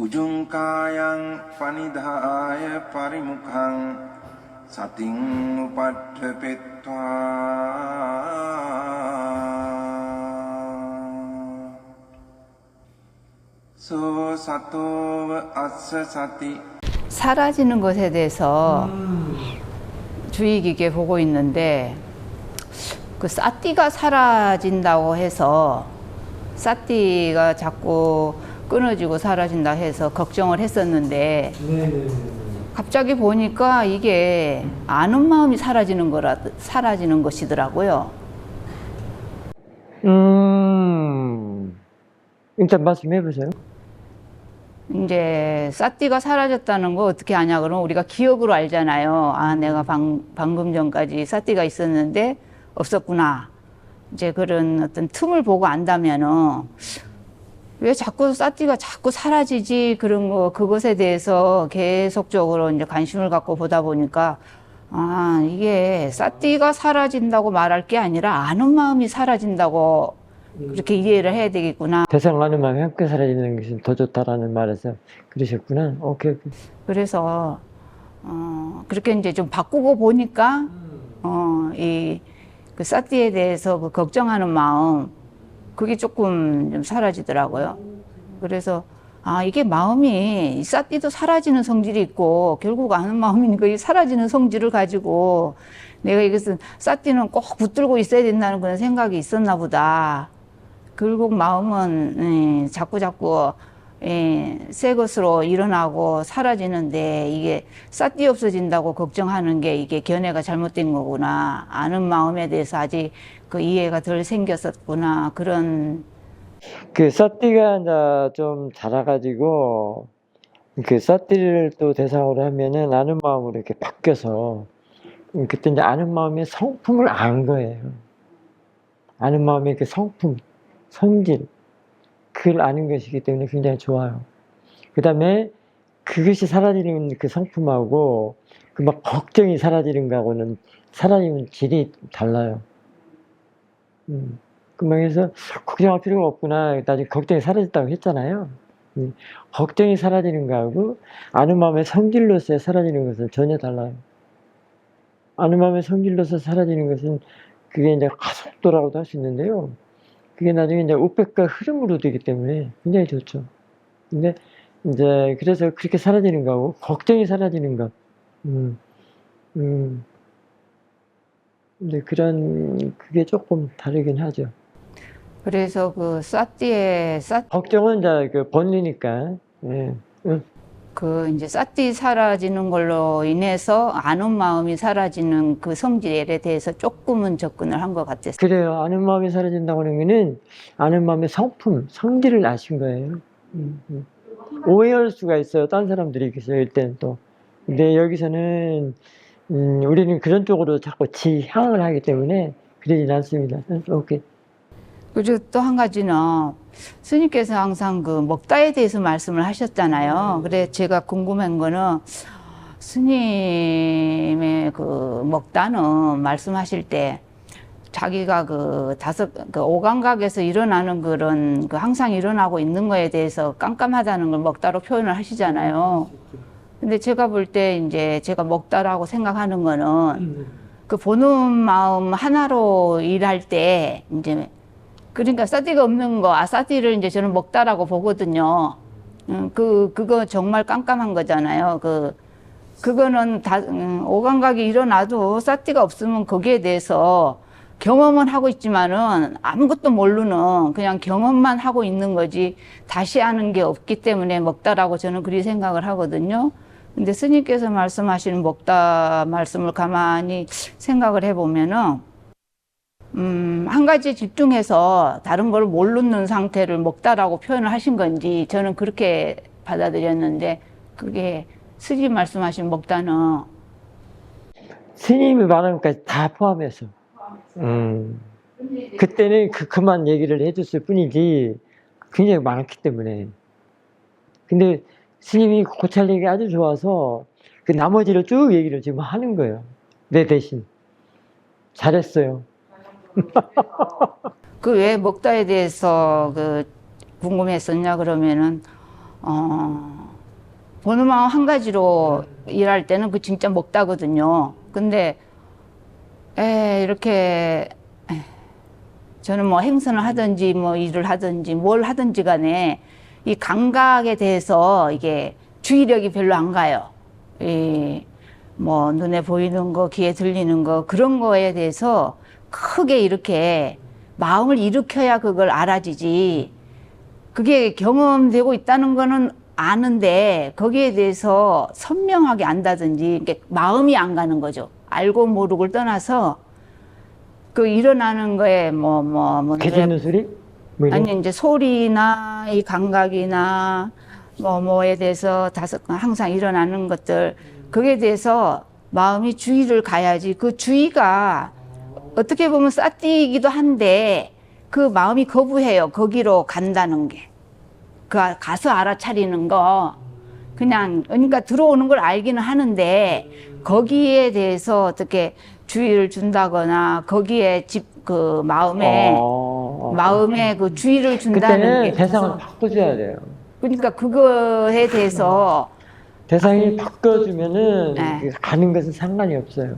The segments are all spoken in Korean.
Ujungkayang panidhaya parimukhang sating upadhepetva so satova assa sati. 사라지는 것에 대해서 주의 깊게 보고 있는데, 그 사띠가 사라진다고 해서 사띠가 자꾸 끊어지고 사라진다 해서 걱정을 했었는데, 갑자기 보니까 이게 아는 마음이 사라지는 것이더라고요. 일단 말씀해 보세요. 이제 사띠가 사라졌다는 거 어떻게 아냐 그러면 우리가 기억으로 알잖아요. 아, 내가 방금 전까지 사띠가 있었는데 없었구나. 이제 그런 어떤 틈을 보고 안다면은 왜 자꾸 사띠가 자꾸 사라지지, 그런 거, 그것에 대해서 계속적으로 이제 관심을 갖고 보다 보니까, 아, 이게 사띠가 사라진다고 말할 게 아니라 아는 마음이 사라진다고 그렇게 이해를 해야 되겠구나. 대상 아는 마음이 함께 사라지는 것이 더 좋다라는 말에서 그러셨구나. 오케이. 그래서 그렇게 이제 좀 바꾸고 보니까 그 사띠에 대해서 그 걱정하는 마음, 그게 조금 좀 사라지더라고요. 그래서 아, 이게 마음이, 이 사띠도 사라지는 성질이 있고 결국 아는 마음이니까 이 사라지는 성질을 가지고 내가 이것은 사띠는 꼭 붙들고 있어야 된다는 그런 생각이 있었나 보다. 결국 마음은 자꾸 새 것으로 일어나고 사라지는데, 이게 사띠 없어진다고 걱정하는 게 이게 견해가 잘못된 거구나. 아는 마음에 대해서 아직 그 이해가 덜 생겼었구나. 그런. 그 사띠가 이제 좀 자라가지고 그 사띠를 또 대상으로 하면은 아는 마음으로 이렇게 바뀌어서 그때 이제 아는 마음의 성품을 안 거예요. 아는 마음의 그 성품, 성질, 그걸 아는 것이기 때문에 굉장히 좋아요. 그 다음에 그것이 사라지는 그 성품하고 그 막 걱정이 사라지는 거하고는 사라지는 질이 달라요. 그래서 걱정할 필요가 없구나. 나중에 걱정이 사라졌다고 했잖아요. 걱정이 사라지는 거하고 아는 마음의 성질로서 사라지는 것은 전혀 달라요. 아는 마음의 성질로서 사라지는 것은 그게 이제 가속도라고도 할 수 있는데요. 그게 나중에 이제 우백과 흐름으로 되기 때문에 굉장히 좋죠. 근데 이제 그래서 그렇게 사라지는 거하고 걱정이 사라지는 것. 근데 그게 조금 다르긴 하죠. 그래서 그 걱정은 이제 그 번리니까. 예. 그 이제 사띠 사라지는 걸로 인해서 아는 마음이 사라지는 그 성질에 대해서 조금은 접근을 한 것 같았어요. 그래요. 아는 마음이 사라진다고 하는 거는 아는 마음의 성품, 성질을 아신 거예요. 오해할 수가 있어요. 딴 사람들이 계세요. 일단 또. 근데 여기서는 우리는 그런 쪽으로 자꾸 지향을 하기 때문에 그러진 않습니다. 오케이. 그리고 또 한 가지는 스님께서 항상 그 먹다에 대해서 말씀을 하셨잖아요. 그래 제가 궁금한 거는 스님의 그 먹다는 말씀하실 때 자기가 그 오감각에서 일어나는 그런 그 항상 일어나고 있는 거에 대해서 깜깜하다는 걸 먹다로 표현을 하시잖아요. 근데 제가 볼 때 이제 제가 먹다라고 생각하는 거는 그 보는 마음 하나로 일할 때 이제, 그러니까 사띠가 없는 거, 사띠를 이제 저는 먹다라고 보거든요. 그거 정말 깜깜한 거잖아요. 그거는 오감각이 일어나도 사띠가 없으면 거기에 대해서 경험은 하고 있지만은 아무것도 모르는 그냥 경험만 하고 있는 거지 다시 하는 게 없기 때문에 먹다라고 저는 그리 생각을 하거든요. 근데 스님께서 말씀하시는 먹다 말씀을 가만히 생각을 해보면은 한 가지 집중해서 다른 걸 모르는 상태를 먹다라고 표현을 하신 건지 저는 그렇게 받아들였는데, 그게 스님 말씀하신 먹다는 스님이 말하는 것까지 다 포함해서. 그때는 그만 얘기를 해줬을 뿐이지 굉장히 많기 때문에. 근데 스님이 고찰 얘기 아주 좋아서 그 나머지를 쭉 얘기를 지금 하는 거예요. 내 대신. 잘했어요. 그 왜 먹다에 대해서 그 궁금했었냐 그러면은 보는 마음 한 가지로 일할 때는 그 진짜 먹다거든요. 근데 이렇게 저는 뭐 행선을 하든지 뭐 일을 하든지 뭘 하든지 간에 이 감각에 대해서 이게 주의력이 별로 안 가요. 이 뭐 눈에 보이는 거, 귀에 들리는 거 그런 거에 대해서 크게 이렇게 마음을 일으켜야 그걸 알아지지. 그게 경험되고 있다는 거는 아는데 거기에 대해서 선명하게 안다든지 이게 마음이 안 가는 거죠. 알고 모르고를 떠나서 그 일어나는 거에 뭐 개 짖는 소리? 뭐 이런 아니 이제 소리나 이 감각이나 뭐에 대해서 항상 일어나는 것들 거기에 대해서 마음이 주의를 가야지. 그 주의가 어떻게 보면 싸띠기도 한데 그 마음이 거부해요. 거기로 간다는 게. 그 가서 알아차리는 거 그냥 그러니까 들어오는 걸 알기는 하는데 거기에 대해서 어떻게 주의를 준다거나 거기에 그 마음에 그 주의를 준다는 그때는 게 대상을 바꿔줘야 돼요. 그러니까 그거에 대해서 대상이 바꿔주면은 네. 가는 것은 상관이 없어요.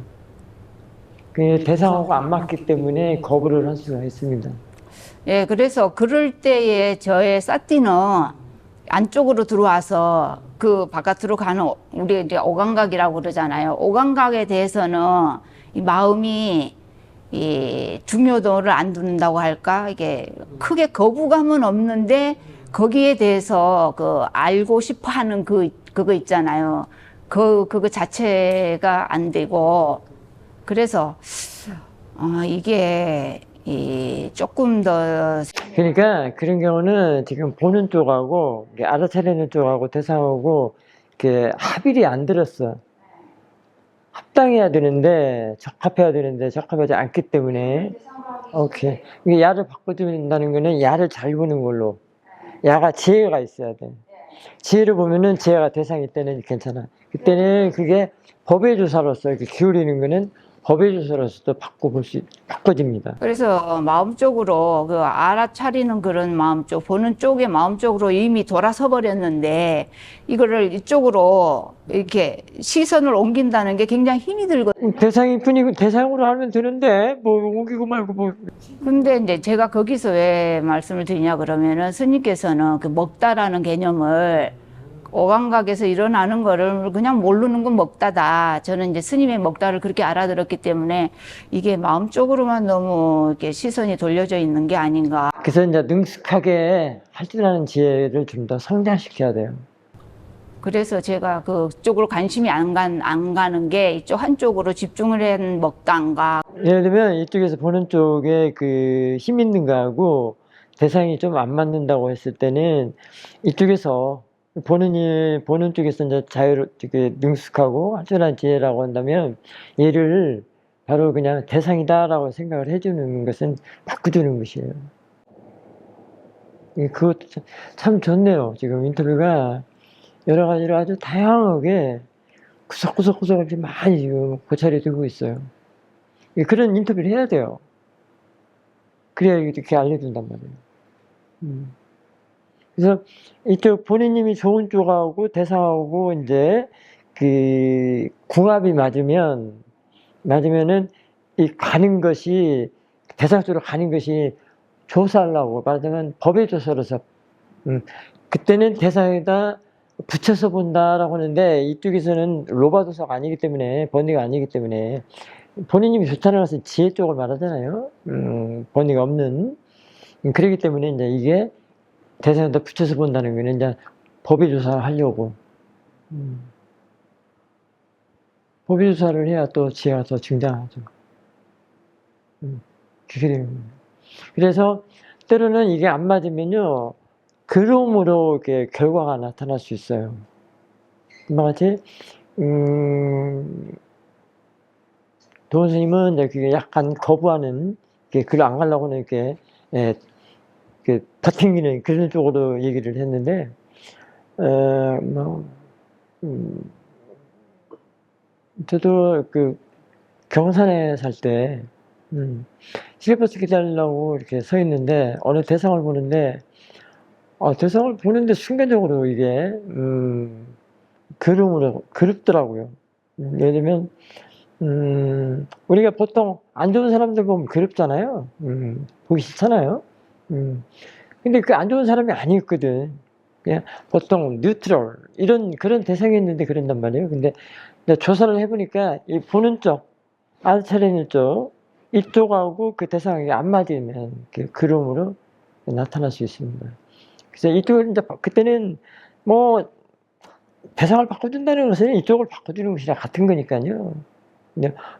그 대상하고 안 맞기 때문에 거부를 할 수가 있습니다. 예, 그래서 그럴 때에 저의 싸띠는 안쪽으로 들어와서 그 바깥으로 가는 우리 이제 오감각이라고 그러잖아요. 오감각에 대해서는 이 마음이 이 중요도를 안 두는다고 할까? 이게 크게 거부감은 없는데 거기에 대해서 그 알고 싶어 하는 그거 있잖아요. 그거 자체가 안 되고 그래서 이게 조금 더 그러니까 그런 경우는 지금 보는 쪽하고 알아차리는 쪽하고 대상하고 이렇게 합일이 안 들었어. 합당해야 되는데 적합해야 되는데 적합하지 않기 때문에 오케이. 이게 야를 바꿔준다는 거는 야를 잘 보는 걸로. 야가 지혜가 있어야 돼. 지혜를 보면은 지혜가 대상일 때는 괜찮아. 그때는 그게 법의 조사로서 이렇게 기울이는 거는 법의 조사로서도 바꿔집니다. 그래서 마음적으로 그 알아차리는 그런 마음 쪽, 보는 쪽의 마음 쪽으로 이미 돌아서 버렸는데 이거를 이쪽으로 이렇게 시선을 옮긴다는 게 굉장히 힘이 들거든요. 대상이 뿐이고 대상으로 하면 되는데 뭐 옮기고 말고 뭐. 근데 이제 제가 거기서 왜 말씀을 드리냐 그러면은 스님께서는 그 먹다라는 개념을 오감각에서 일어나는 거를 그냥 모르는 건 먹다다. 저는 이제 스님의 먹다를 그렇게 알아들었기 때문에 이게 마음 쪽으로만 너무 이렇게 시선이 돌려져 있는 게 아닌가. 그래서 이제 능숙하게 할 줄 아는 지혜를 좀 더 성장시켜야 돼요. 그래서 제가 그쪽으로 관심이 안 가는 게 이쪽 한쪽으로 집중을 한 먹단과 예를 들면 이쪽에서 보는 쪽에 그 힘 있는 거하고 대상이 좀 안 맞는다고 했을 때는 이쪽에서 보는 쪽에서 이제 능숙하고 한철한 지혜라고 한다면 얘를 바로 그냥 대상이다라고 생각을 해주는 것은 바꿔주는 것이에요. 그것도 참 좋네요. 지금 인터뷰가 여러 가지로 아주 다양하게 구석구석 이렇게 많이 지금 고찰이 되고 있어요. 그런 인터뷰를 해야 돼요. 그래야 이렇게 알려준단 말이에요. 그래서 이쪽 본인님이 좋은 쪽하고 대상하고 이제 그 궁합이 맞으면은 이 가는 것이 대상 쪽으로 가는 것이 조사하려고 말하자면 법의 조사로서 그때는 대상에다 붙여서 본다라고 하는데 이쪽에서는 로바도사가 아니기 때문에 번뇌가 아니기 때문에 본인님이 좋다는 것은 지혜 쪽을 말하잖아요. 번뇌가 없는 그렇기 때문에 이제 이게 대상에다 붙여서 본다는 거는 이제 법의 조사를 하려고 법의 조사를 해야 또 지혜가 더 증장하죠. 그렇게 되는 거예요. 그래서 때로는 이게 안 맞으면요 그럼으로 이렇게 결과가 나타날 수 있어요. 마치 도원 스님은 이제 그게 약간 거부하는 글을 안 가려고는 이렇게 버팅기는 그런 쪽으로 얘기를 했는데 저도 그 경산에 살 때 시내버스 기다리려고 이렇게 서 있는데 어느 대상을 보는데 대상을 보는데 순간적으로 이게 그립더라고요. 예를 들면 우리가 보통 안 좋은 사람들 보면 그립잖아요. 보기 싫잖아요. 근데 그 안 좋은 사람이 아니었거든. 그냥 보통 뉴트럴 이런 그런 대상이었는데 그런단 말이에요. 근데 조사를 해보니까 이 보는 쪽, 알츠하이머 쪽 이쪽하고 그 대상이 안 맞으면 그 그림으로 나타날 수 있습니다. 그래서 이쪽을 이제 그때는 뭐 대상을 바꿔준다는 것은 이쪽을 바꿔주는 것이랑 같은 거니까요.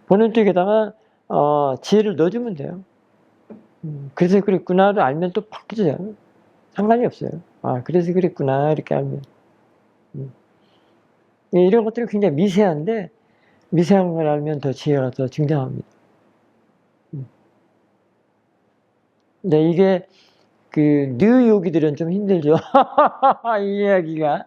보는 쪽에다가 지혜를 넣어주면 돼요. 그래서 그랬구나를 알면 또 바뀌죠. 상관이 없어요. 그래서 그랬구나 이렇게 알면. 이런 것들이 굉장히 미세한데 미세한 걸 알면 더 지혜가 더 증장합니다. 근데 이게 그 뉴욕이들은 좀 힘들죠. 이 이야기가